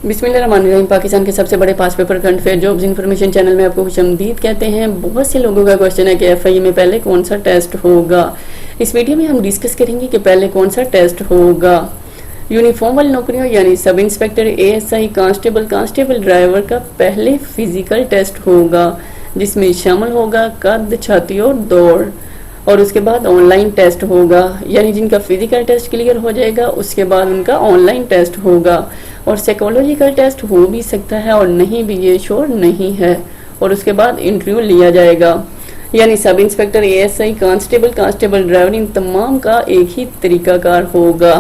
बिस्मिल्लाहिर्रहमानिर्रहीम। पाकिस्तान के सबसे बड़े pass paper current affairs jobs information channel में आपको खुशअमदीद कहते हैं। बहुत से लोगों का क्वेश्चन है कि एफआईए में पहले कौन सा टेस्ट होगा। इस वीडियो में हम डिस्कस करेंगे कि पहले कौन सा टेस्ट होगा। यूनिफॉर्म वाली नौकरियों यानी sub inspector, ASI, constable driver का पहले फिजिकल टेस्ट होगा, जिसमें शामिल होगा कद, छाती और दौड़। और उसके बाद ऑनलाइन टेस्ट होगा, यानी जिनका फिजिकल टेस्ट क्लियर हो जाएगा उसके बाद उनका ऑनलाइन टेस्ट होगा। और साइकोलॉजिकल टेस्ट हो भी सकता है और नहीं भी, ये श्योर नहीं है। और उसके बाद इंटरव्यू लिया जाएगा। यानी sub inspector, ASI, constable driver, इन तमाम का एक ही तरीकाकार होगा।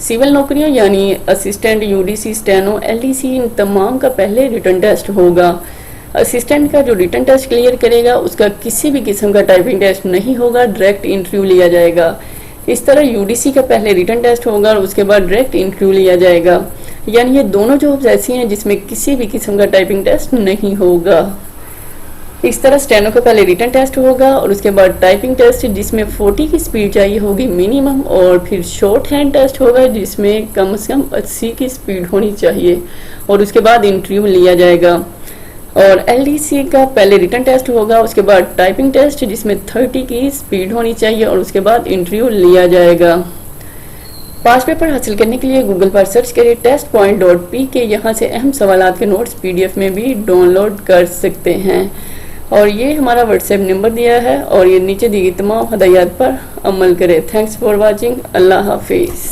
सिविल नौकरियों यानी असिस्टेंट, यूडीसी, स्टेनो, एलडीसी, इन तमाम का पहले रिटन टेस्ट होगा। असिस्टेंट का जो रिटन टेस्ट क्लियर करेगा उसका किसी भी किस्म का टाइपिंग टेस्ट नहीं होगा, डायरेक्ट इंटरव्यू लिया जाएगा। इस तरह यूडीसी का पहले रिटन टेस्ट होगा और उसके बाद डायरेक्ट इंटरव्यू लिया जाएगा। यानी ये दोनों जॉब्स ऐसी हैं जिसमें किसी भी किस्म का टाइपिंग टेस्ट नहीं होगा। इस तरह स्टेनो का पहले रिटन टेस्ट होगा और उसके बाद टाइपिंग टेस्ट, जिसमें 40 की स्पीड चाहिए होगी मिनिमम, और फिर शॉर्ट हैंड टेस्ट होगा जिसमें कम से कम 80 की स्पीड होनी चाहिए और उसके बाद इंटरव्यू लिया जाएगा। और एलडीसी का पहले रिटन टेस्ट होगा, उसके बाद टाइपिंग टेस्ट जिसमें 30 की स्पीड होनी चाहिए और उसके बाद इंटरव्यू लिया जाएगा। पास पेपर हासिल करने के लिए गूगल पर सर्च करें testpoint.pk। यहाँ से अहम सवालात के नोट्स पीडीएफ में भी डाउनलोड कर सकते हैं। और ये हमारा व्हाट्सएप नंबर दिया है और ये नीचे दी गई तमाम हदायत पर अमल करें। Thanks for watching. अल्लाह हाफिज़।